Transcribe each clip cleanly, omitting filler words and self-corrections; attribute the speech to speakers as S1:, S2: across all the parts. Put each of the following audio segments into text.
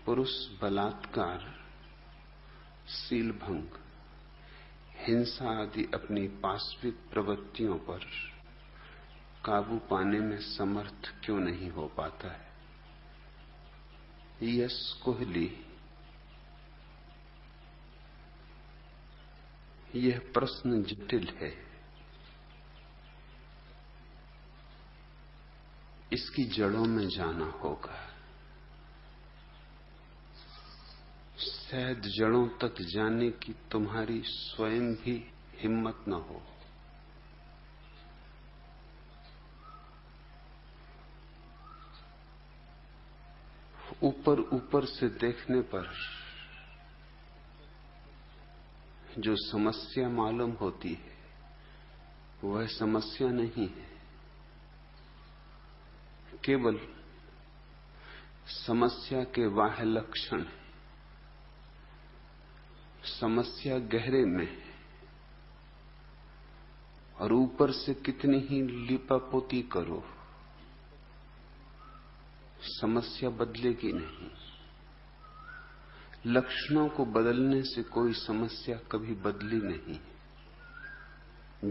S1: पुरुष बलात्कार, शील भंग, हिंसा आदि अपनी पाशविक प्रवृत्तियों पर काबू पाने में समर्थ क्यों नहीं हो पाता है? यश कोहली यह प्रश्न जटिल है। इसकी जड़ों में जाना होगा। शायद जड़ों तक जाने की तुम्हारी स्वयं भी हिम्मत न हो। ऊपर ऊपर से देखने पर जो समस्या मालूम होती है वह समस्या नहीं है, केवल समस्या के बाह्य लक्षण। समस्या गहरे में और ऊपर से कितनी ही लिपापोती करो, समस्या बदलेगी नहीं। लक्षणों को बदलने से कोई समस्या कभी बदली नहीं,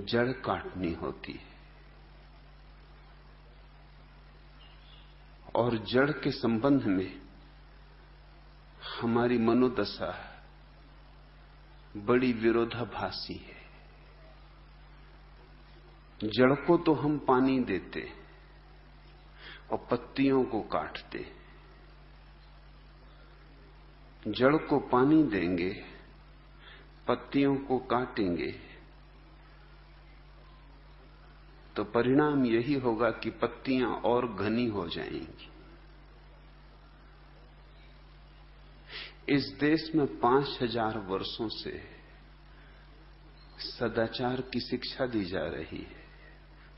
S1: जड़ काटनी होती है। और जड़ के संबंध में हमारी मनोदशा बड़ी विरोधाभासी है। जड़ को तो हम पानी देते और पत्तियों को काटते। जड़ को पानी देंगे, पत्तियों को काटेंगे, तो परिणाम यही होगा कि पत्तियां और घनी हो जाएंगी। इस देश में 5000 वर्षों से सदाचार की शिक्षा दी जा रही है।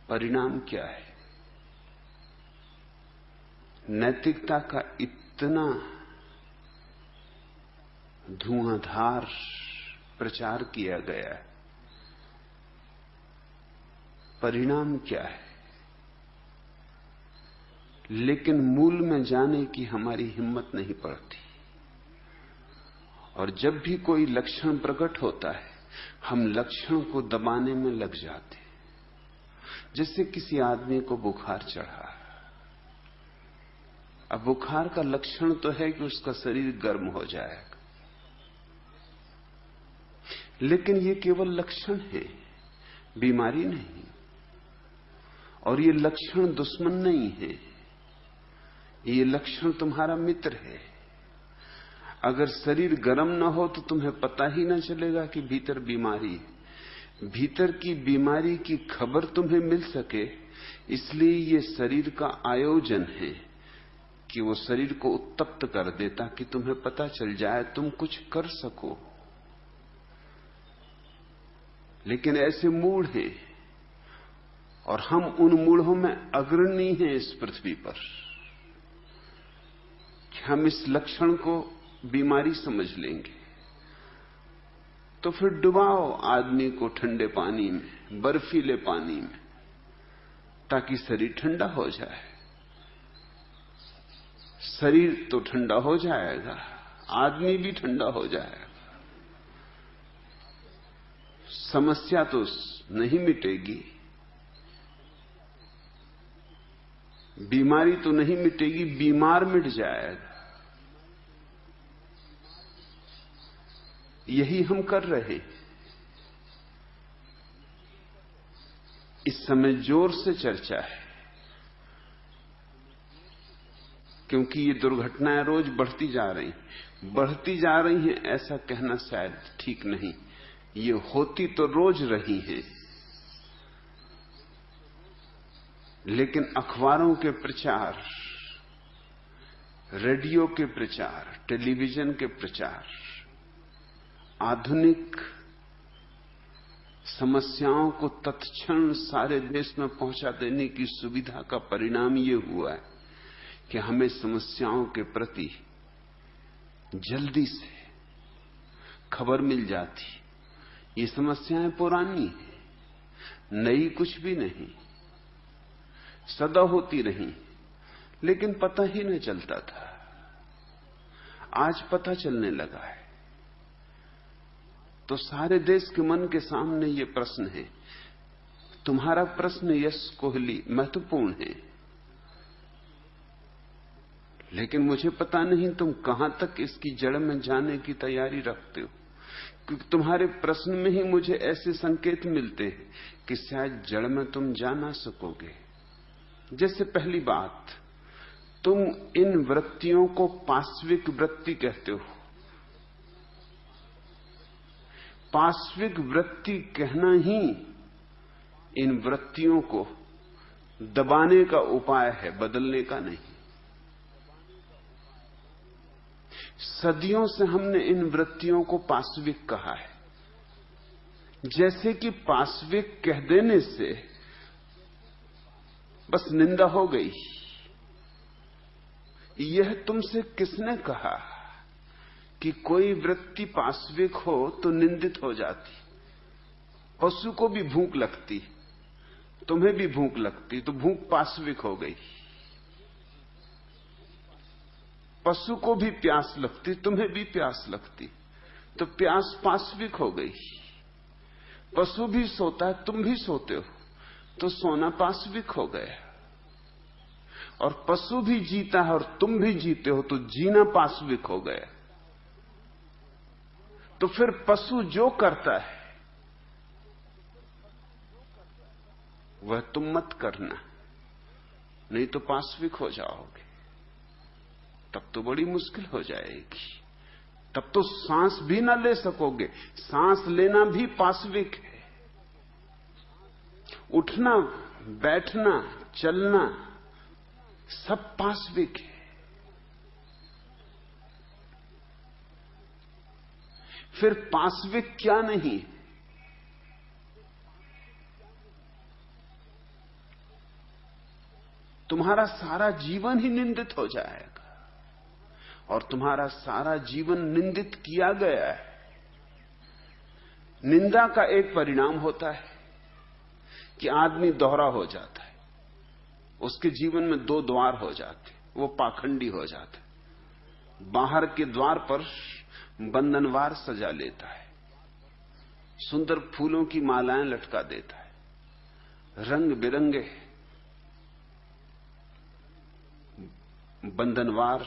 S1: परिणाम क्या है? नैतिकता का इतना धुआंधार प्रचार किया गया है। परिणाम क्या है? लेकिन मूल में जाने की हमारी हिम्मत नहीं पड़ती। और जब भी कोई लक्षण प्रकट होता है, हम लक्षण को दबाने में लग जाते। जैसे किसी आदमी को बुखार चढ़ा, अब बुखार का लक्षण तो है कि उसका शरीर गर्म हो जाएगा, लेकिन ये केवल लक्षण है, बीमारी नहीं। और ये लक्षण दुश्मन नहीं है, ये लक्षण तुम्हारा मित्र है। अगर शरीर गर्म न हो तो तुम्हें पता ही न चलेगा कि भीतर बीमारी है। भीतर की बीमारी की खबर तुम्हें मिल सके, इसलिए ये शरीर का आयोजन है कि वो शरीर को उत्तप्त कर दे ताकि तुम्हें पता चल जाए, तुम कुछ कर सको। लेकिन ऐसे मूढ़ हैं, और हम उन मूढ़ों में अग्रणी हैं इस पृथ्वी पर, कि हम इस लक्षण को बीमारी समझ लेंगे। तो फिर डुबाओ आदमी को ठंडे पानी में, बर्फीले पानी में, ताकि शरीर ठंडा हो जाए। शरीर तो ठंडा हो जाएगा, आदमी भी ठंडा हो जाएगा। समस्या तो नहीं मिटेगी, बीमारी तो नहीं मिटेगी, बीमार मिट जाएगा। यही हम कर रहे हैं। इस समय जोर से चर्चा है, क्योंकि ये दुर्घटनाएं रोज बढ़ती जा रही हैं। ऐसा कहना शायद ठीक नहीं, ये होती तो रोज रही हैं। लेकिन अखबारों के प्रचार, रेडियो के प्रचार, टेलीविजन के प्रचार, आधुनिक समस्याओं को तत्क्षण सारे देश में पहुंचा देने की सुविधा का परिणाम ये हुआ है कि हमें समस्याओं के प्रति जल्दी से खबर मिल जाती। ये समस्याएं पुरानी हैं, नई कुछ भी नहीं, सदा होती रही, लेकिन पता ही नहीं चलता था। आज पता चलने लगा है। तो सारे देश के मन के सामने ये प्रश्न है। तुम्हारा प्रश्न यश कोहली महत्वपूर्ण है, लेकिन मुझे पता नहीं तुम कहां तक इसकी जड़ में जाने की तैयारी रखते हो, क्योंकि तुम्हारे प्रश्न में ही मुझे ऐसे संकेत मिलते हैं कि शायद जड़ में तुम जा ना सकोगे। जैसे पहली बात, तुम इन वृत्तियों को पाश्विक वृत्ति कहते हो। पाश्विक वृत्ति कहना ही इन वृत्तियों को दबाने का उपाय है, बदलने का नहीं। सदियों से हमने इन वृत्तियों को पाश्विक कहा है, जैसे कि पाश्विक कह देने से बस निंदा हो गई। यह तुमसे किसने कहा कि कोई वृत्ति पाश्विक हो तो निंदित हो जाती? पशु को भी भूख लगती, तुम्हें भी भूख लगती, तो भूख पाश्विक हो गई। पशु को भी प्यास लगती, तुम्हें भी प्यास लगती, तो प्यास पाश्विक हो गई। पशु भी सोता है, तुम भी सोते हो, तो सोना पाश्विक हो गया। और पशु भी जीता है और तुम भी जीते हो, तो जीना पाश्विक हो गया। तो फिर पशु जो करता है वह तुम मत करना, नहीं तो पाश्विक हो जाओगे। तब तो बड़ी मुश्किल हो जाएगी, तब तो सांस भी ना ले सकोगे। सांस लेना भी पाश्विक है। उठना, बैठना, चलना सब पाश्विक है। फिर पाश्विक क्या नहीं? तुम्हारा सारा जीवन ही निंदित हो जाएगा, और तुम्हारा सारा जीवन निंदित किया गया है। निंदा का एक परिणाम होता है कि आदमी दोहरा हो जाता है। उसके जीवन में दो द्वार हो जाते, वो पाखंडी हो जाता है। बाहर के द्वार पर बंधनवार सजा लेता है, सुंदर फूलों की मालाएं लटका देता है, रंग बिरंगे बंधनवार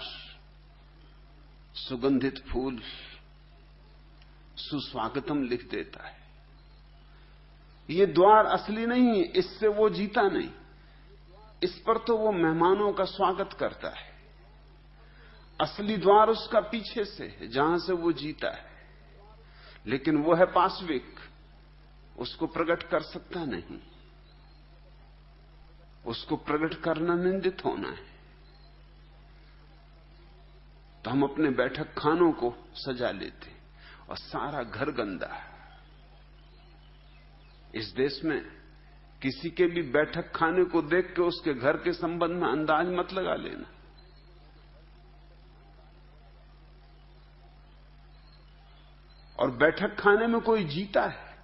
S1: सुगंधित फूल सुस्वागतम लिख देता है। ये द्वार असली नहीं है, इससे वो जीता नहीं। इस पर तो वो मेहमानों का स्वागत करता है। असली द्वार उसका पीछे से है, जहां से वो जीता है। लेकिन वो है पाश्विक, उसको प्रकट कर सकता नहीं। उसको प्रकट करना निंदित होना है। तो हम अपने बैठक खानों को सजा लेते और सारा घर गंदा है। इस देश में किसी के भी बैठक खाने को देख के उसके घर के संबंध में अंदाज मत लगा लेना। और बैठक खाने में कोई जीता है?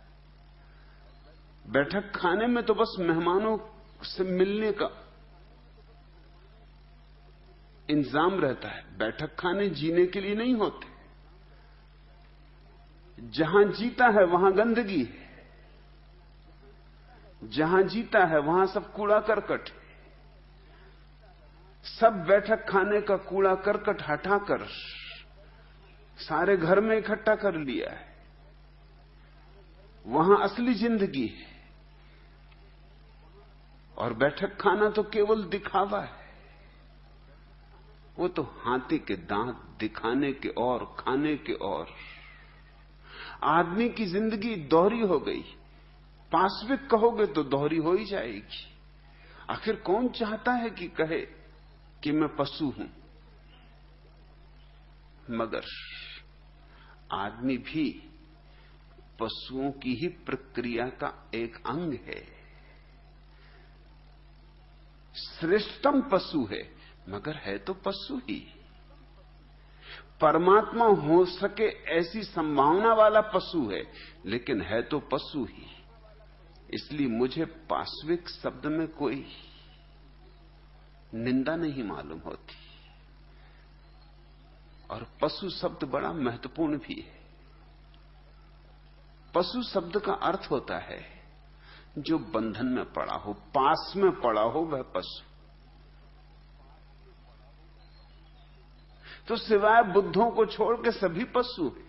S1: बैठक खाने में तो बस मेहमानों से मिलने का इंतजाम रहता है। बैठक खाने जीने के लिए नहीं होते। जहां जीता है वहां गंदगी है, जहां जीता है वहां सब कूड़ा करकट। सब बैठक खाने का कूड़ा करकट हटाकर सारे घर में इकट्ठा कर लिया है। वहां असली जिंदगी है। और बैठक खाना तो केवल दिखावा है। वो तो हाथी के दांत दिखाने के और खाने के और। आदमी की जिंदगी दोहरी हो गई। पाश्विक कहोगे तो दोहरी हो ही जाएगी। आखिर कौन चाहता है कि कहे कि मैं पशु हूं? मगर आदमी भी पशुओं की ही प्रक्रिया का एक अंग है। श्रेष्ठतम पशु है, मगर है तो पशु ही। परमात्मा हो सके ऐसी संभावना वाला पशु है, लेकिन है तो पशु ही। इसलिए मुझे पाश्विक शब्द में कोई निंदा नहीं मालूम होती। और पशु शब्द बड़ा महत्वपूर्ण भी है। पशु शब्द का अर्थ होता है जो बंधन में पड़ा हो, पास में पड़ा हो, वह पशु। तो सिवाय बुद्धों को छोड़ के सभी पशु हैं।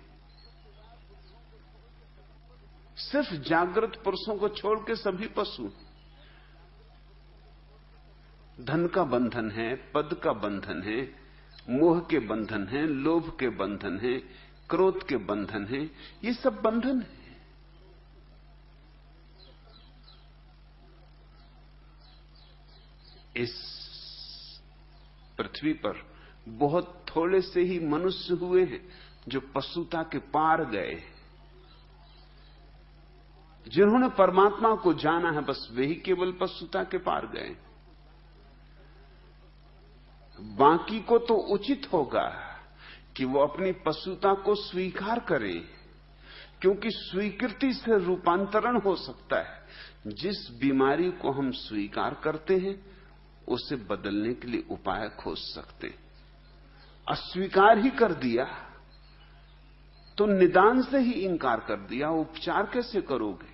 S1: सिर्फ जागृत पुरुषों को छोड़ के सभी पशु हैं। धन का बंधन है, पद का बंधन है, मोह के बंधन है, लोभ के बंधन है, क्रोध के बंधन है, ये सब बंधन है। इस पृथ्वी पर बहुत थोड़े से ही मनुष्य हुए हैं जो पशुता के पार गए। जिन्होंने परमात्मा को जाना है, बस वे ही केवल पशुता के पार गए। बाकी को तो उचित होगा कि वो अपनी पशुता को स्वीकार करें, क्योंकि स्वीकृति से रूपांतरण हो सकता है। जिस बीमारी को हम स्वीकार करते हैं उसे बदलने के लिए उपाय खोज सकते हैं। अस्वीकार ही कर दिया तो निदान से ही इंकार कर दिया, उपचार कैसे करोगे?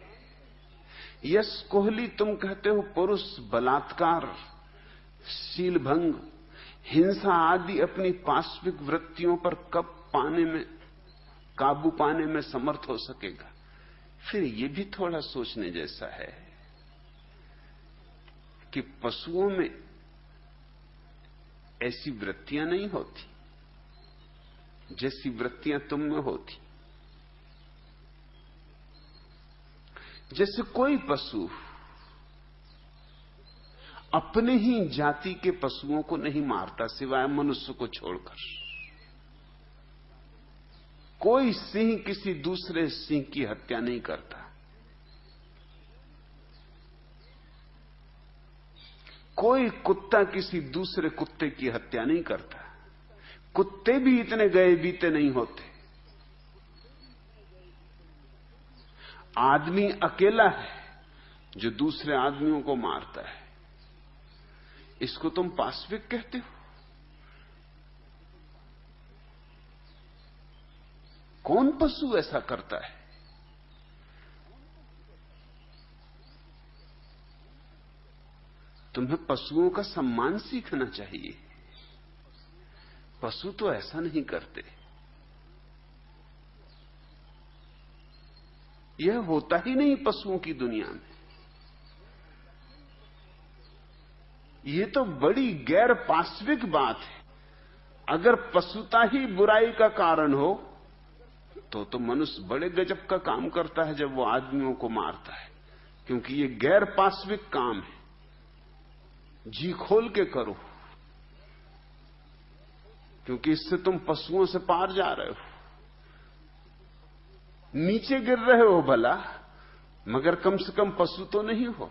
S1: यश कोहली, तुम कहते हो पुरुष बलात्कार, शील भंग, हिंसा आदि अपनी पाश्विक वृत्तियों पर कब काबू पाने में समर्थ हो सकेगा? फिर यह भी थोड़ा सोचने जैसा है कि पशुओं में ऐसी वृत्तियां नहीं होती जैसी वृत्तियां तुम में होती। जैसे कोई पशु अपने ही जाति के पशुओं को नहीं मारता सिवाय मनुष्य को छोड़कर। कोई सिंह किसी दूसरे सिंह की हत्या नहीं करता। कोई कुत्ता किसी दूसरे कुत्ते की हत्या नहीं करता। कुत्ते भी इतने गए बीते नहीं होते। आदमी अकेला है जो दूसरे आदमियों को मारता है। इसको तुम पाश्विक कहते हो? कौन पशु ऐसा करता है? तुम्हें पशुओं का सम्मान सीखना चाहिए। पशु तो ऐसा नहीं करते। यह होता ही नहीं पशुओं की दुनिया में। यह तो बड़ी गैर पाश्विक बात है। अगर पशुता ही बुराई का कारण हो तो मनुष्य बड़े गजब का काम करता है जब वो आदमियों को मारता है, क्योंकि ये गैर पाश्विक काम है। जी खोल के करो, क्योंकि इससे तुम पशुओं से पार जा रहे हो। नीचे गिर रहे हो भला, मगर कम से कम पशु तो नहीं हो।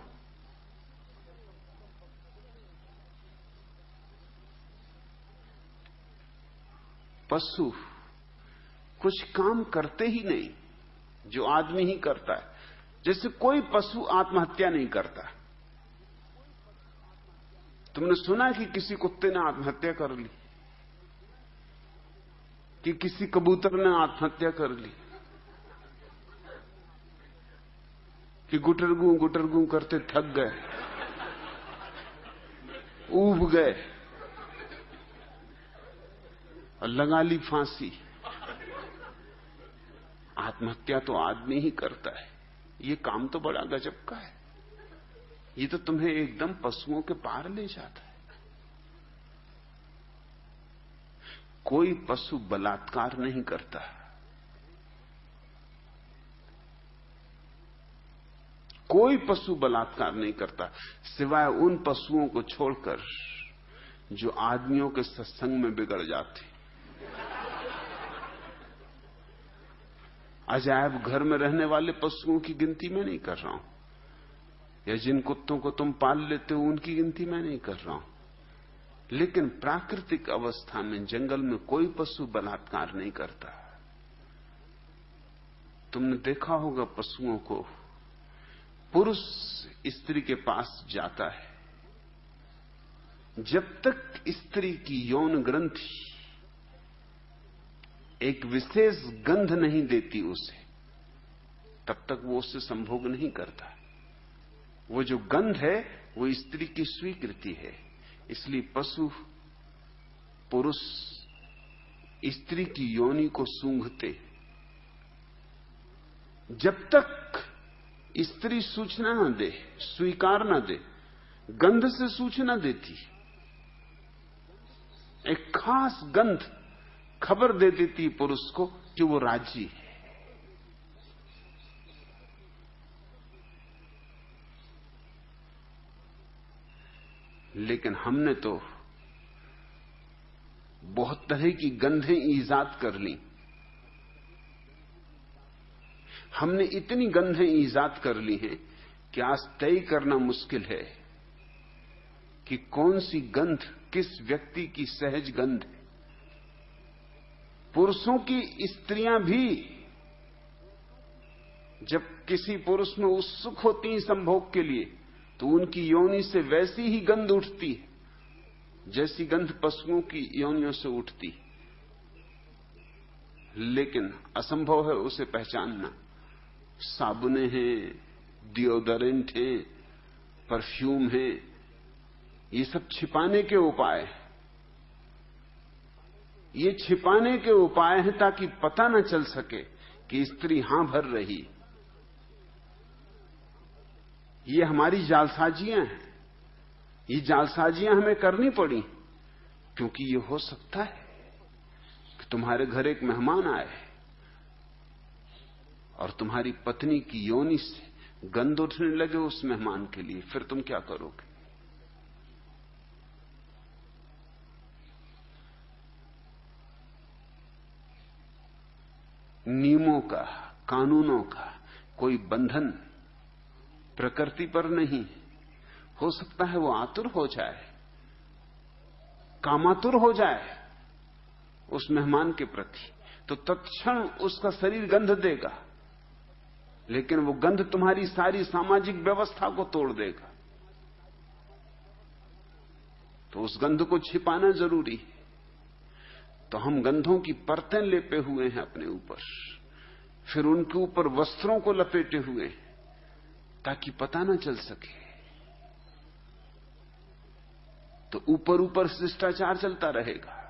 S1: पशु कुछ काम करते ही नहीं जो आदमी ही करता है। जैसे कोई पशु आत्महत्या नहीं करता। तुमने सुना कि किसी कुत्ते ने आत्महत्या कर ली, कि किसी कबूतर ने आत्महत्या कर ली, कि गुटरगू करते थक गए, ऊब गए और लगा ली फांसी। आत्महत्या तो आदमी ही करता है। ये काम तो बड़ा गजब का है। ये तो तुम्हें एकदम पशुओं के पार ले जाता है। कोई पशु बलात्कार नहीं करता। कोई पशु बलात्कार नहीं करता, सिवाय उन पशुओं को छोड़कर जो आदमियों के सत्संग में बिगड़ जाते। अजायब घर में रहने वाले पशुओं की गिनती मैं नहीं कर रहा हूं, या जिन कुत्तों को तुम पाल लेते हो उनकी गिनती मैं नहीं कर रहा हूं। लेकिन प्राकृतिक अवस्था में जंगल में कोई पशु बलात्कार नहीं करता। तुमने देखा होगा पशुओं को, पुरुष स्त्री के पास जाता है, जब तक स्त्री की यौन ग्रंथि एक विशेष गंध नहीं देती उसे, तब तक वो उससे संभोग नहीं करता। वो जो गंध है वो स्त्री की स्वीकृति है। इसलिए पशु पुरुष स्त्री की योनि को सूंघते, जब तक स्त्री सूचना न दे, स्वीकार न दे, गंध से सूचना देती। एक खास गंध खबर दे देती पुरुष को कि वो राजी है। लेकिन हमने तो बहुत तरह की गंधें ईजाद कर ली। हमने इतनी गंधें ईजाद कर ली हैं कि आज तय करना मुश्किल है कि कौन सी गंध किस व्यक्ति की सहज गंध है। पुरुषों की स्त्रियां भी जब किसी पुरुष में उत्सुक होती हैं संभोग के लिए, तो उनकी योनि से वैसी ही गंध उठती है जैसी गंध पशुओं की योनियों से उठती। लेकिन असंभव है उसे पहचानना। साबुने हैं, डिओडोरेंट हैं, परफ्यूम हैं, ये सब छिपाने के उपाय हैं। ये छिपाने के उपाय हैं ताकि पता न चल सके कि स्त्री हां भर रही। ये हमारी जालसाजियां हैं। ये जालसाजियां हमें करनी पड़ी क्योंकि ये हो सकता है कि तुम्हारे घर एक मेहमान आए और तुम्हारी पत्नी की योनि से गंध उठने लगे उस मेहमान के लिए, फिर तुम क्या करोगे? नियमों का, कानूनों का कोई बंधन प्रकृति पर नहीं। हो सकता है वो आतुर हो जाए, कामातुर हो जाए उस मेहमान के प्रति, तो तत्क्षण उसका शरीर गंध देगा, लेकिन वो गंध तुम्हारी सारी सामाजिक व्यवस्था को तोड़ देगा। तो उस गंध को छिपाना जरूरी है। तो हम गंधों की परतें लेपे हुए हैं अपने ऊपर, फिर उनके ऊपर वस्त्रों को लपेटे हुए ताकि पता ना चल सके। तो ऊपर ऊपर शिष्टाचार चलता रहेगा।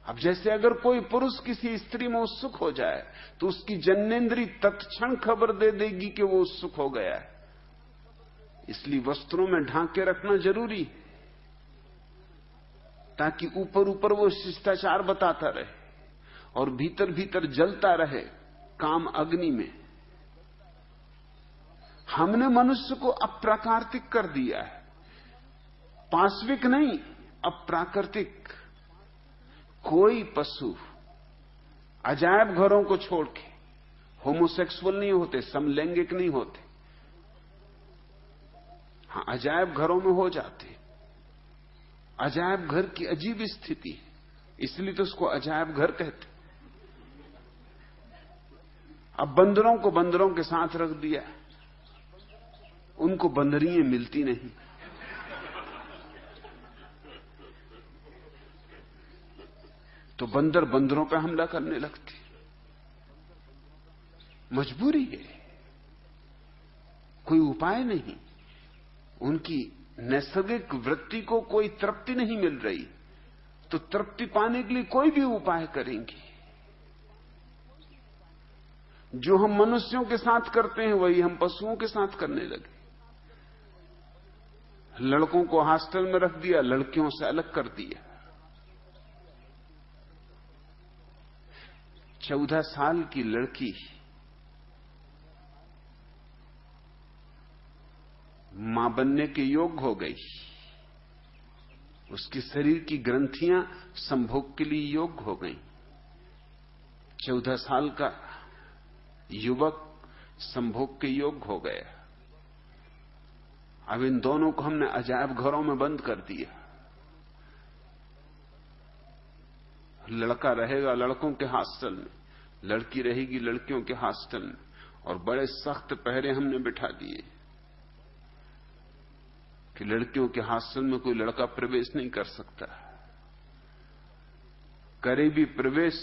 S1: अब जैसे अगर कोई पुरुष किसी स्त्री में उत्सुक हो जाए तो उसकी जन्नेन्द्री तत्क्षण खबर दे देगी कि वो उत्सुक हो गया है। इसलिए वस्त्रों में ढांक के रखना जरूरी है ताकि ऊपर ऊपर वो शिष्टाचार बताता रहे और भीतर भीतर जलता रहे काम अग्नि में। हमने मनुष्य को अप्राकृतिक कर दिया है, पाश्विक नहीं, अप्राकृतिक। कोई पशु अजायब घरों को छोड़ के होमोसेक्सुअल नहीं होते, समलैंगिक नहीं होते। हां, अजायब घरों में हो जाते। अजायब घर की अजीब स्थिति, इसलिए तो उसको अजायब घर कहते। अब बंदरों को बंदरों के साथ रख दिया, उनको बंदरियां मिलती नहीं। तो बंदर बंदरों पर हमला करने लगते। मजबूरी है, कोई उपाय नहीं। उनकी नैसर्गिक वृत्ति को कोई तृप्ति नहीं मिल रही, तो तृप्ति पाने के लिए कोई भी उपाय करेंगे। जो हम मनुष्यों के साथ करते हैं वही हम पशुओं के साथ करने लगे। लड़कों को हॉस्टल में रख दिया, लड़कियों से अलग कर दिया। 14 साल की लड़की मां बनने के योग्य हो गई, उसके शरीर की ग्रंथियां संभोग के लिए योग्य हो गई। 14 साल का युवक संभोग के योग्य हो गया। अब इन दोनों को हमने अजायब घरों में बंद कर दिया। लड़का रहेगा लड़कों के हॉस्टल में, लड़की रहेगी लड़कियों के हॉस्टल में, और बड़े सख्त पहरे हमने बिठा दिए कि लड़कियों के हॉस्टल में कोई लड़का प्रवेश नहीं कर सकता। करे भी प्रवेश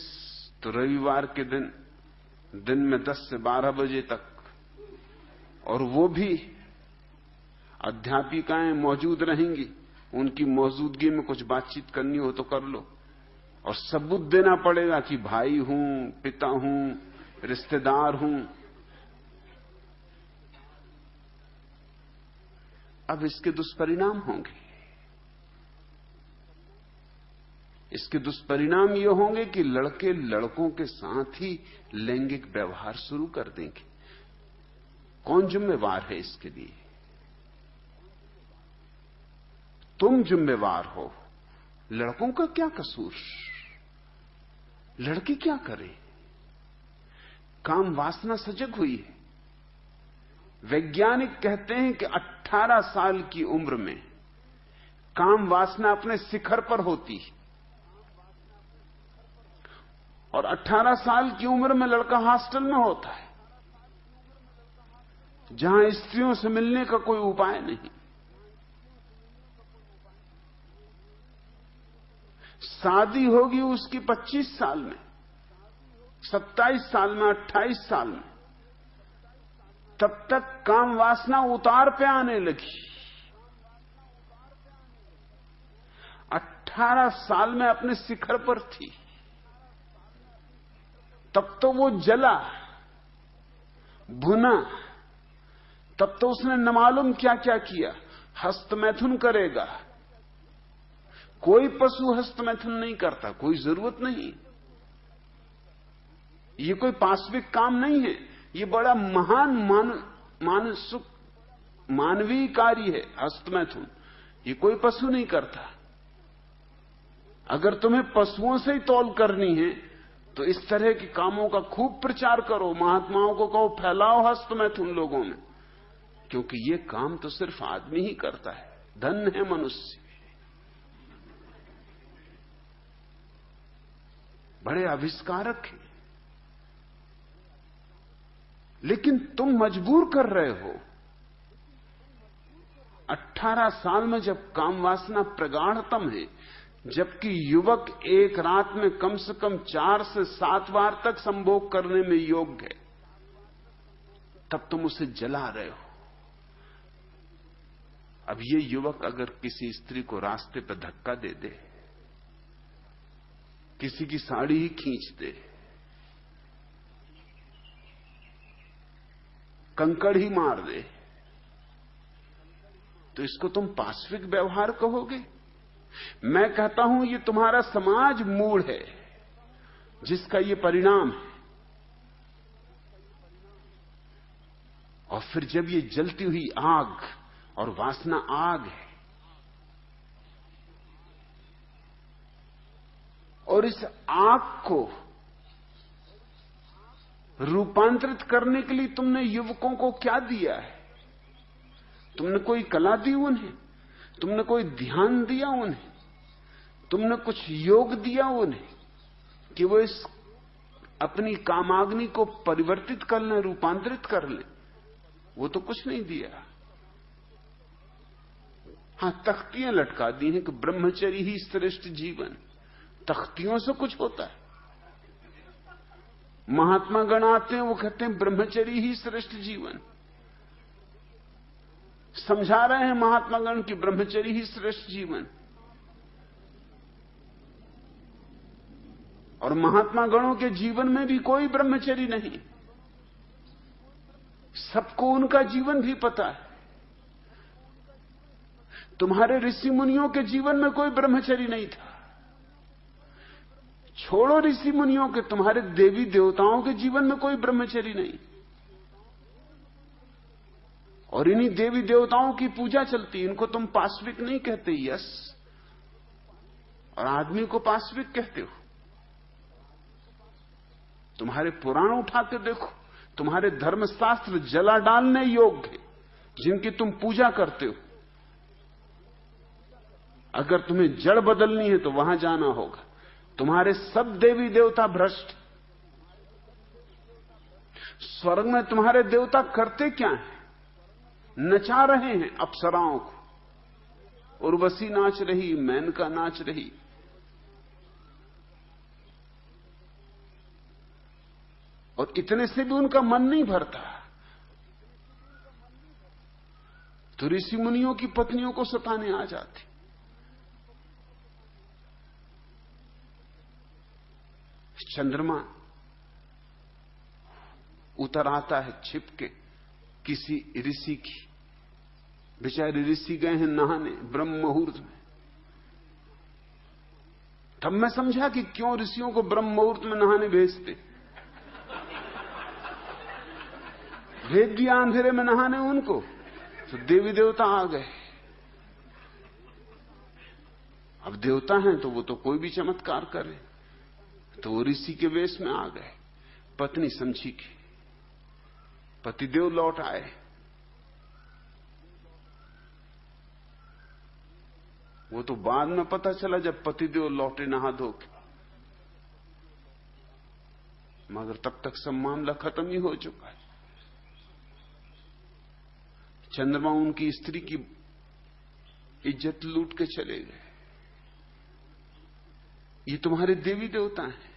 S1: तो रविवार के दिन में 10 से 12 बजे तक, और वो भी अध्यापिकाएं मौजूद रहेंगी, उनकी मौजूदगी में कुछ बातचीत करनी हो तो कर लो, और सबूत देना पड़ेगा कि भाई हूं, पिता हूं, रिश्तेदार हूं। अब इसके दुष्परिणाम होंगे। इसके दुष्परिणाम ये होंगे कि लड़के लड़कों के साथ ही लैंगिक व्यवहार शुरू कर देंगे। कौन जिम्मेवार है इसके लिए? तुम जिम्मेवार हो। लड़कों का क्या कसूर? लड़की क्या करे? काम वासना सजग हुई है। वैज्ञानिक कहते हैं कि 18 साल की उम्र में काम वासना अपने शिखर पर होती है, और 18 साल की उम्र में लड़का हॉस्टल में होता है, जहां स्त्रियों से मिलने का कोई उपाय नहीं। शादी होगी उसकी 25 साल में, 27 साल में, 28 साल में, तब तक काम वासना उतार पे आने लगी। 18 साल में अपने शिखर पर थी, तब तो वो जला भुना, तब तो उसने न मालूम क्या क्या किया। हस्तमैथुन करेगा। कोई पशु हस्तमैथुन नहीं करता, कोई जरूरत नहीं। ये कोई पाशविक काम नहीं है, ये बड़ा महान मानवीय कार्य है हस्तमैथुन। ये कोई पशु नहीं करता। अगर तुम्हें पशुओं से ही तौल करनी है तो इस तरह के कामों का खूब प्रचार करो, महात्माओं को कहो फैलाओ हस्तमैथुन लोगों में, क्योंकि ये काम तो सिर्फ आदमी ही करता है। धन्य है मनुष्य, बड़े आविष्कारक हैं। लेकिन तुम मजबूर कर रहे हो। 18 साल में जब काम वासना प्रगाढ़तम है, जबकि युवक एक रात में कम से कम 4 से 7 बार तक संभोग करने में योग्य है, तब तुम उसे जला रहे हो। अब ये युवक अगर किसी स्त्री को रास्ते पर धक्का दे दे, किसी की साड़ी ही खींच दे, कंकड़ ही मार दे, तो इसको तुम पाशविक व्यवहार कहोगे? मैं कहता हूं ये तुम्हारा समाज मूड है जिसका ये परिणाम है। और फिर जब ये जलती हुई आग, और वासना आग है, और इस आग को रूपांतरित करने के लिए तुमने युवकों को क्या दिया है? तुमने कोई कला दी उन्हें? तुमने कोई ध्यान दिया उन्हें? तुमने कुछ योग दिया उन्हें कि वो इस अपनी कामाग्नि को परिवर्तित कर लें, रूपांतरित कर लें? वो तो कुछ नहीं दिया। हां, तख्तियां लटका दी हैं कि ब्रह्मचर्य ही श्रेष्ठ जीवन। तख्तियों से कुछ होता है? महात्मा गण आते हैं, वो कहते हैं ब्रह्मचर्य ही श्रेष्ठ जीवन। समझा रहे हैं महात्मा गण की ब्रह्मचर्य ही श्रेष्ठ जीवन। और महात्मा गणों के जीवन में भी कोई ब्रह्मचर्य नहीं। सबको उनका जीवन भी पता है। तुम्हारे ऋषि मुनियों के जीवन में कोई ब्रह्मचर्य नहीं था। छोड़ो ऋषि मुनियों के, तुम्हारे देवी देवताओं के जीवन में कोई ब्रह्मचर्य नहीं। और इन्हीं देवी देवताओं की पूजा चलती। इनको तुम पाशविक नहीं कहते, यस, और आदमी को पाशविक कहते हो। तुम्हारे पुराण उठा के देखो, तुम्हारे धर्मशास्त्र जला डालने योग्य जिनकी तुम पूजा करते हो। अगर तुम्हें जड़ बदलनी है तो वहां जाना होगा। तुम्हारे सब देवी देवता भ्रष्ट। स्वर्ग में तुम्हारे देवता करते क्या हैं? नचा रहे हैं अप्सराओं को। उर्वशी नाच रही, मेनका नाच रही, और इतने से भी उनका मन नहीं भरता, तो ऋषि मुनियों की पत्नियों को सताने आ जाती। चंद्रमा उतर आता है छिप के किसी ऋषि की, बेचारे ऋषि गए हैं नहाने ब्रह्म मुहूर्त में। तब मैं समझा कि क्यों ऋषियों को ब्रह्म मुहूर्त में नहाने भेजते। भेज दिया अंधेरे में नहाने उनको, तो देवी देवता आ गए। अब देवता हैं तो वो तो कोई भी चमत्कार करे, तो वो ऋषि के वेश में आ गए। पत्नी समझी कि पतिदेव लौट आए। वो तो बाद में पता चला जब पतिदेव लौटे नहा धो के, मगर तब तक सब मामला खत्म ही हो चुका है। चंद्रमा उनकी स्त्री की इज्जत लूट के चले गए। ये तुम्हारे देवी देवता हैं,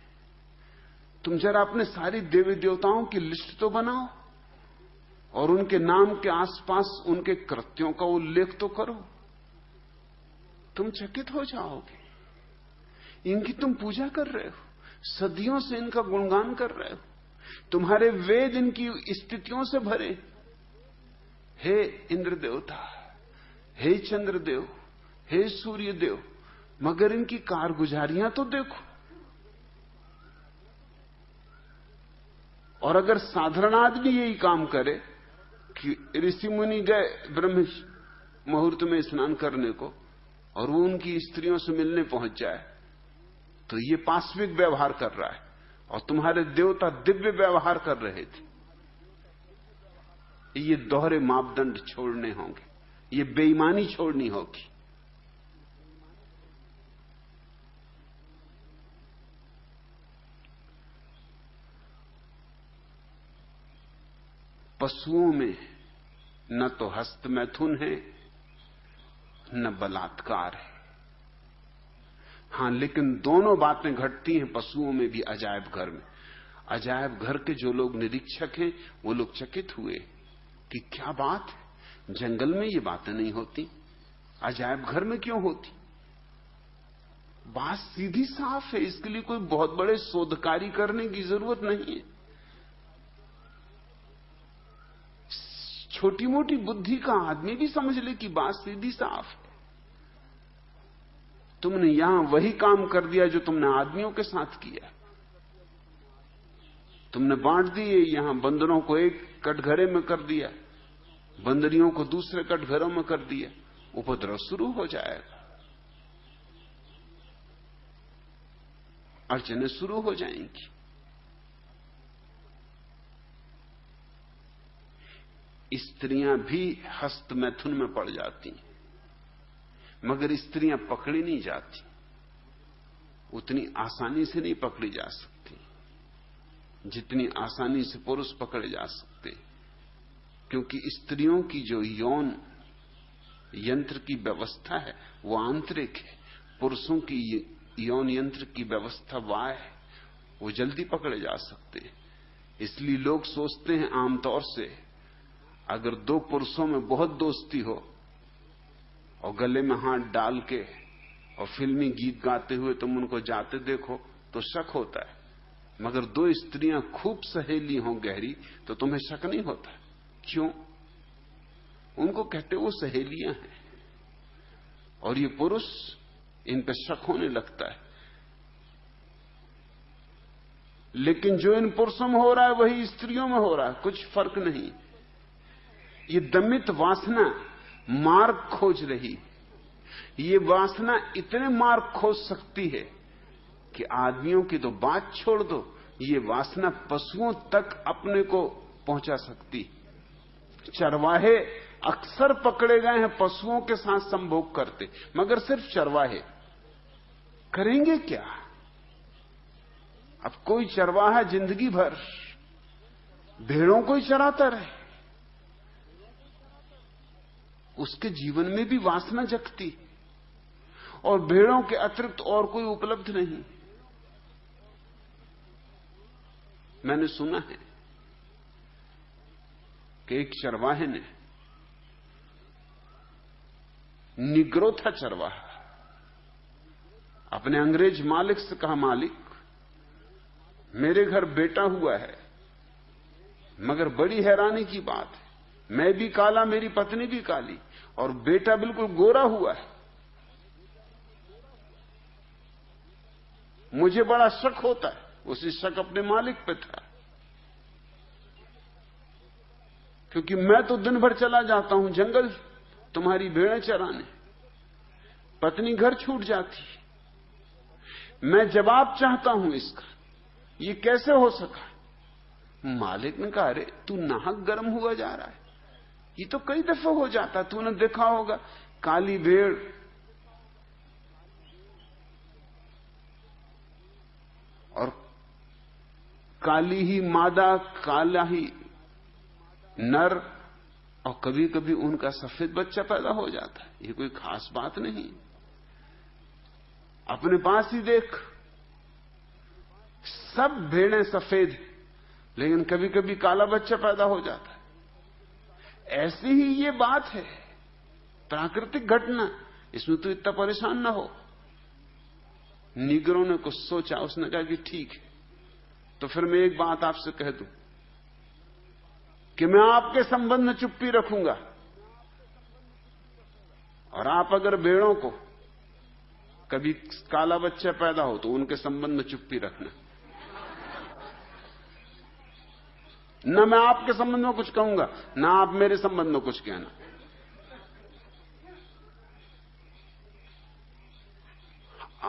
S1: तुम जरा अपने सारी देवी देवताओं की लिस्ट तो बनाओ और उनके नाम के आसपास उनके कृत्यों का उल्लेख तो करो। तुम चकित हो जाओगे। इनकी तुम पूजा कर रहे हो, सदियों से इनका गुणगान कर रहे हो, तुम्हारे वेद इनकी स्थितियों से भरे। हे इंद्र देवता, हे चंद्रदेव, हे सूर्य देव, मगर इनकी कारगुजारियां तो देखो। और अगर साधारण आदमी यही काम करे कि ऋषि मुनि गए ब्रह्म मुहूर्त में स्नान करने को और वो उनकी स्त्रियों से मिलने पहुंच जाए, तो ये पाश्विक व्यवहार कर रहा है और तुम्हारे देवता दिव्य व्यवहार कर रहे थे। ये दोहरे मापदंड छोड़ने होंगे, ये बेईमानी छोड़नी होगी। पशुओं में न तो हस्त मैथुन है न बलात्कार है। हां, लेकिन दोनों बातें घटती हैं पशुओं में भी अजायब घर में। अजायब घर के जो लोग निरीक्षक हैं वो लोग चकित हुए कि क्या बात है, जंगल में ये बातें नहीं होती, अजायब घर में क्यों होती। बात सीधी साफ है, इसके लिए कोई बहुत बड़े शोधकारी करने की जरूरत नहीं है। छोटी मोटी बुद्धि का आदमी भी समझ ले कि बात सीधी साफ है। तुमने यहां वही काम कर दिया जो तुमने आदमियों के साथ किया। तुमने बांट दिए, यहां बंदरों को एक कटघरे में कर दिया, बंदरियों को दूसरे कटघरों में कर दिया, उपद्रव शुरू हो जाएगा, अड़चनें शुरू हो जाएंगी। स्त्रियां भी हस्त मैथुन में पड़ जाती, मगर स्त्रियां पकड़ी नहीं जाती, उतनी आसानी से नहीं पकड़ी जा सकती जितनी आसानी से पुरुष पकड़े जा सकते। क्योंकि स्त्रियों की जो यौन यंत्र की व्यवस्था है वो आंतरिक है, पुरुषों की यौन यंत्र की व्यवस्था बाह्य है, वो जल्दी पकड़े जा सकते। इसलिए लोग सोचते हैं आमतौर से, अगर दो पुरुषों में बहुत दोस्ती हो और गले में हाथ डाल के और फिल्मी गीत गाते हुए तुम उनको जाते देखो तो शक होता है, मगर दो स्त्रियां खूब सहेली हों गहरी तो तुम्हें शक नहीं होता। क्यों? उनको कहते वो सहेलियां हैं, और ये पुरुष, इन पर शक होने लगता है। लेकिन जो इन पुरुषों में हो रहा है वही स्त्रियों में हो रहा है, कुछ फर्क नहीं। ये दमित वासना मार्ग खोज रही, ये वासना इतने मार्ग खोज सकती है कि आदमियों की तो बात छोड़ दो, ये वासना पशुओं तक अपने को पहुंचा सकती। चरवाहे अक्सर पकड़े गए हैं पशुओं के साथ संभोग करते, मगर सिर्फ चरवाहे। करेंगे क्या? अब कोई चरवाहा जिंदगी भर भेड़ों को ही चराता रहे, उसके जीवन में भी वासना जगती, और भेड़ों के अतिरिक्त और कोई उपलब्ध नहीं। मैंने सुना है कि एक चरवाहे ने, निग्रो था चरवाहा, अपने अंग्रेज मालिक से कहा, मालिक मेरे घर बेटा हुआ है, मगर बड़ी हैरानी की बात है, मैं भी काला, मेरी पत्नी भी काली, और बेटा बिल्कुल गोरा हुआ है। मुझे बड़ा शक होता है। उसी शक अपने मालिक पे था, क्योंकि मैं तो दिन भर चला जाता हूं जंगल तुम्हारी भेड़ें चराने, पत्नी घर छूट जाती, मैं जवाब चाहता हूं इसका, ये कैसे हो सका? मालिक ने कहा, अरे तू नाहक गर्म हुआ जा रहा है, ये तो कई दफा हो जाता, तूने देखा होगा काली भेड़ और काली ही मादा, काला ही नर, और कभी कभी उनका सफेद बच्चा पैदा हो जाता है, ये कोई खास बात नहीं। अपने पास ही देख, सब भेड़ें सफेद, लेकिन कभी कभी काला बच्चा पैदा हो जाता है। ऐसी ही ये बात है, प्राकृतिक घटना, इसमें तो इतना परेशान ना हो। निग्रो ने कुछ सोचा, उसने कहा कि ठीक है, तो फिर मैं एक बात आपसे कह दूं कि मैं आपके संबंध में चुप्पी रखूंगा, और आप अगर भेड़ों को कभी काला बच्चा पैदा हो तो उनके संबंध में चुप्पी रखना। न मैं आपके संबंध में कुछ कहूंगा, ना आप मेरे संबंध में कुछ कहना।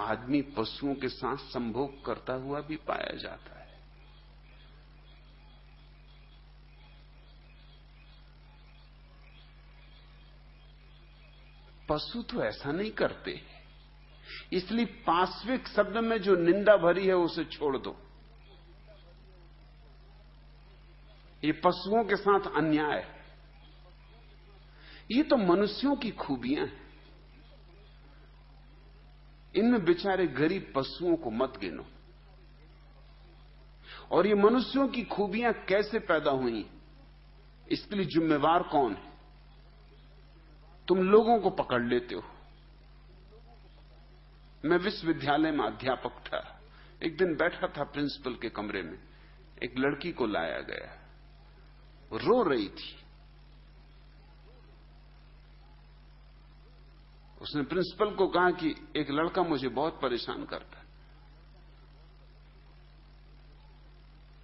S1: आदमी पशुओं के साथ संभोग करता हुआ भी पाया जाता है। पशु तो ऐसा नहीं करते, इसलिए पाश्विक शब्द में जो निंदा भरी है उसे छोड़ दो। ये पशुओं के साथ अन्याय है। ये तो मनुष्यों की खूबियां हैं, इनमें बेचारे गरीब पशुओं को मत गिनो। और ये मनुष्यों की खूबियां कैसे पैदा हुई, इसके लिए जिम्मेवार कौन है? तुम लोगों को पकड़ लेते हो। मैं विश्वविद्यालय में अध्यापक था, एक दिन बैठा था प्रिंसिपल के कमरे में, एक लड़की को लाया गया, रो रही थी। उसने प्रिंसिपल को कहा कि एक लड़का मुझे बहुत परेशान करता है,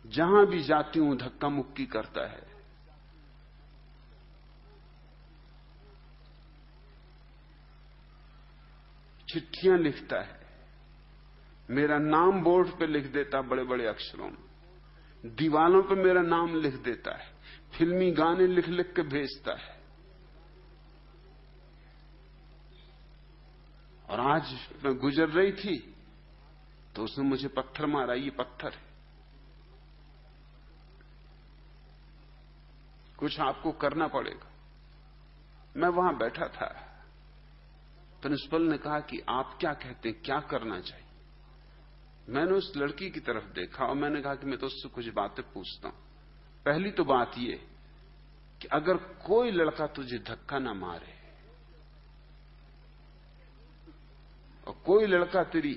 S1: जहां भी जाती हूं धक्का मुक्की करता है, चिट्ठियां लिखता है, मेरा नाम बोर्ड पे लिख देता बड़े बड़े अक्षरों में, दीवालों पे मेरा नाम लिख देता है, फिल्मी गाने लिख लिख के भेजता है। और आज मैं गुजर रही थी तो उसने मुझे पत्थर मारा, ये पत्थर है, कुछ आपको करना पड़ेगा। मैं वहां बैठा था, प्रिंसिपल ने कहा कि आप क्या कहते हैं, क्या करना चाहिए? मैंने उस लड़की की तरफ देखा और मैंने कहा कि मैं तो उससे कुछ बातें पूछता हूं। पहली तो बात यह कि अगर कोई लड़का तुझे धक्का ना मारे और कोई लड़का तेरी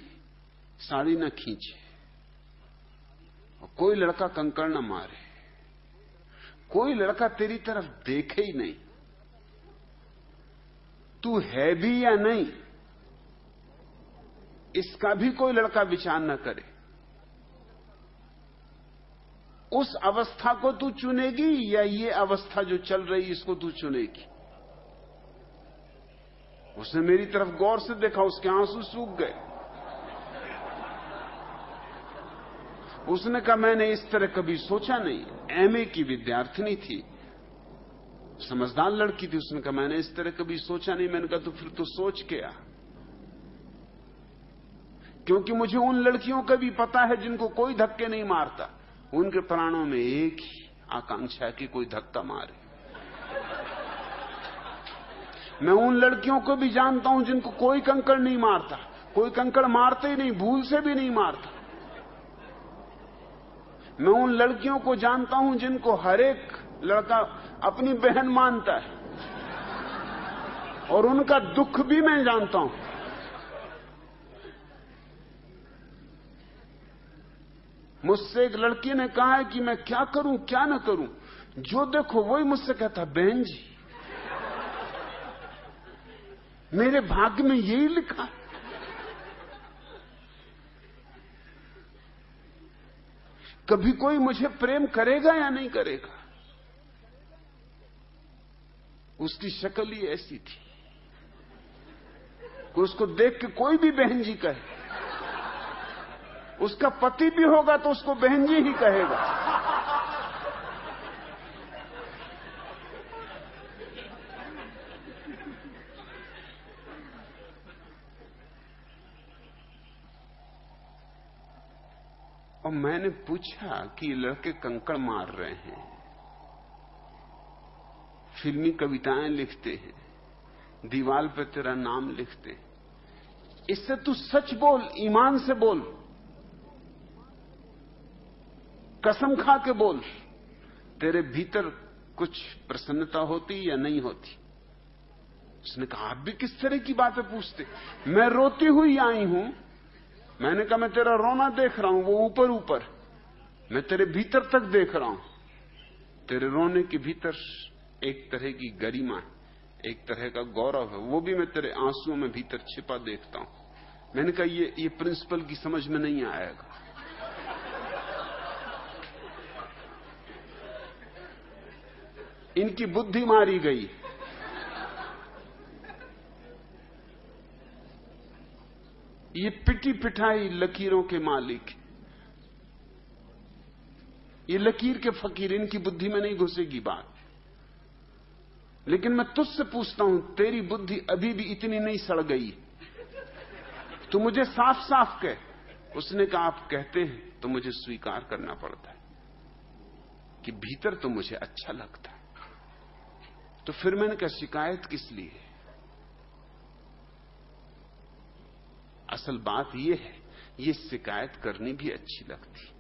S1: साड़ी ना खींचे और कोई लड़का कंकड़ ना मारे, कोई लड़का तेरी तरफ देखे ही नहीं, तू है भी या नहीं इसका भी कोई लड़का विचार न करे, उस अवस्था को तू चुनेगी या ये अवस्था जो चल रही इसको तू चुनेगी? उसने मेरी तरफ गौर से देखा, उसके आंसू सूख गए। उसने कहा मैंने इस तरह कभी सोचा नहीं। एमए की विद्यार्थिनी थी, समझदार लड़की थी। उसने कहा मैंने इस तरह कभी सोचा नहीं। मैंने कहा तो फिर तो सोच के आ, क्योंकि मुझे उन लड़कियों का भी पता है जिनको कोई धक्के नहीं मारता, उनके प्राणों में एक ही आकांक्षा है कि कोई धक्का मारे। मैं उन लड़कियों को भी जानता हूं जिनको कोई कंकड़ नहीं मारता, कोई कंकड़ मारते ही नहीं, भूल से भी नहीं मारता। मैं उन लड़कियों को जानता हूं जिनको हर एक लड़का अपनी बहन मानता है, और उनका दुख भी मैं जानता हूं। मुझसे एक लड़की ने कहा है कि मैं क्या करूं क्या न करूं, जो देखो वही मुझसे कहता, बहन जी मेरे भाग्य में यही लिखा। कभी कोई मुझे प्रेम करेगा या नहीं करेगा? उसकी शक्ल ही ऐसी थी कि उसको देख के कोई भी बहन जी कहे। उसका पति भी होगा तो उसको बहन जी ही कहेगा। और मैंने पूछा कि लड़के कंकड़ मार रहे हैं, फिल्मी कविताएं लिखते हैं, दीवार पे तेरा नाम लिखते हैं, इससे तू सच बोल, ईमान से बोल, कसम खा के बोल, तेरे भीतर कुछ प्रसन्नता होती या नहीं होती? उसने कहा, आप भी किस तरह की बातें पूछते? मैं रोती हुई आई हूं। मैंने कहा, मैं तेरा रोना देख रहा हूं, वो ऊपर ऊपर, मैं तेरे भीतर तक देख रहा हूं। तेरे रोने के भीतर एक तरह की गरिमा है, एक तरह का गौरव है, वो भी मैं तेरे आंसुओं में भीतर छिपा देखता हूं। मैंने कहा, ये प्रिंसिपल की समझ में नहीं आएगा। इनकी बुद्धि मारी गई। ये पिटी पिटाई लकीरों के मालिक, ये लकीर के फकीर, इनकी बुद्धि में नहीं घुसेगी बात। लेकिन मैं तुझसे पूछता हूं, तेरी बुद्धि अभी भी इतनी नहीं सड़ गई? तू मुझे साफ साफ कह। उसने कहा, आप कहते हैं तो मुझे स्वीकार करना पड़ता है कि भीतर तो मुझे अच्छा लगता है। तो फिर मैंने कहा, शिकायत किस लिए? असल बात यह है, ये शिकायत करनी भी अच्छी लगती।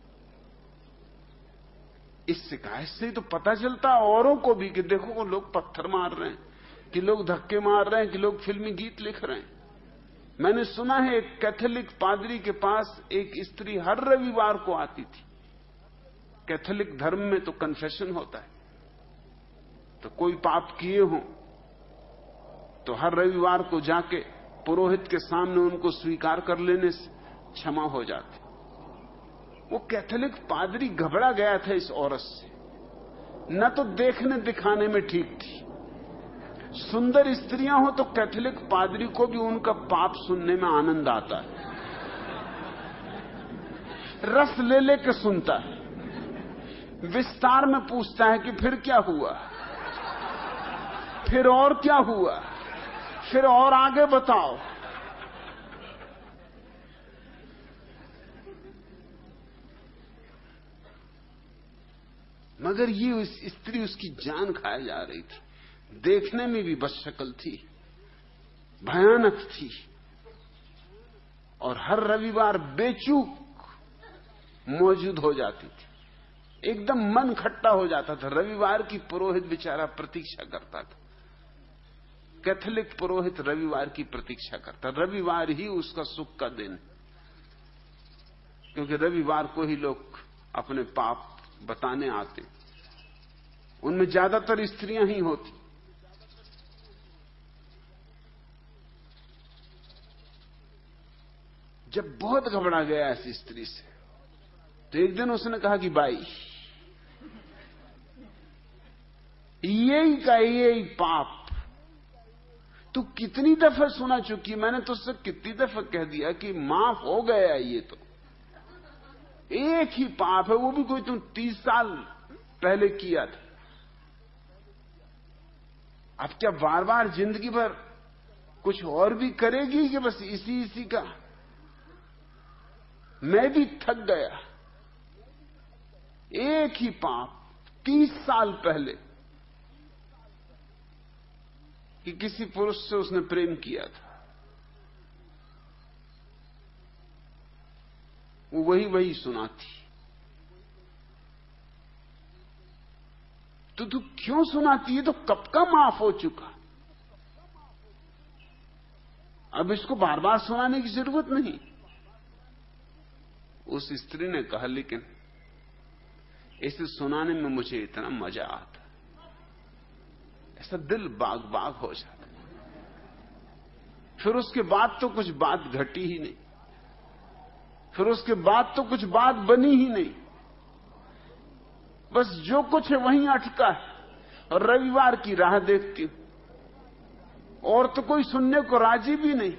S1: इस शिकायत से तो पता चलता औरों को भी कि देखो वो लोग पत्थर मार रहे हैं, कि लोग धक्के मार रहे हैं, कि लोग फिल्मी गीत लिख रहे हैं। मैंने सुना है एक कैथोलिक पादरी के पास एक स्त्री हर रविवार को आती थी। कैथोलिक धर्म में तो कन्फेशन होता है, तो कोई पाप किए हो तो हर रविवार को जाके पुरोहित के सामने उनको स्वीकार कर लेने से क्षमा हो जाती। वो कैथोलिक पादरी घबरा गया था इस औरत से। न तो देखने दिखाने में ठीक थी, सुंदर स्त्रियां हो तो कैथोलिक पादरी को भी उनका पाप सुनने में आनंद आता है, रस ले लेके सुनता है, विस्तार में पूछता है कि फिर क्या हुआ, फिर और क्या हुआ, फिर और आगे बताओ। मगर ये उस स्त्री उसकी जान खाए जा रही थी। देखने में भी बदशक्ल थी, भयानक थी, और हर रविवार बेचूक मौजूद हो जाती थी। एकदम मन खट्टा हो जाता था। रविवार की पुरोहित बेचारा प्रतीक्षा करता था। कैथोलिक पुरोहित रविवार की प्रतीक्षा करता। रविवार ही उसका सुख का दिन, क्योंकि रविवार को ही लोग अपने पाप बताने आते। उनमें ज्यादातर स्त्रियां ही होती। जब बहुत घबरा गया ऐसी स्त्री से, तो एक दिन उसने कहा कि भाई, यही पाप तू कितनी दफा सुना चुकी? मैंने तुझसे कितनी दफा कह दिया कि माफ हो गया। ये तो एक ही पाप है, वो भी कोई तुम 30 साल पहले किया था। अब क्या बार बार जिंदगी भर कुछ और भी करेगी कि बस इसी का? मैं भी थक गया। एक ही पाप 30 साल पहले कि किसी पुरुष से उसने प्रेम किया था, वो वही सुनाती। तो तू क्यों सुनाती है? तो कब का माफ हो चुका, अब इसको बार बार सुनाने की जरूरत नहीं। उस स्त्री ने कहा, लेकिन इसे सुनाने में मुझे इतना मजा आता, ऐसा दिल बाग बाग हो जाता। फिर उसके बाद तो कुछ बात घटी ही नहीं, फिर उसके बाद तो कुछ बात बनी ही नहीं, बस जो कुछ है वहीं अटका है। और रविवार की राह देखती हूं, और तो कोई सुनने को राजी भी नहीं।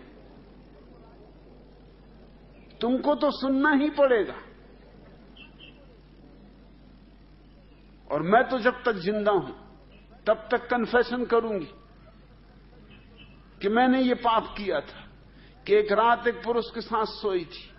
S1: तुमको तो सुनना ही पड़ेगा, और मैं तो जब तक जिंदा हूं तब तक कन्फेशन करूंगी कि मैंने ये पाप किया था कि एक रात एक पुरुष के साथ सोई थी,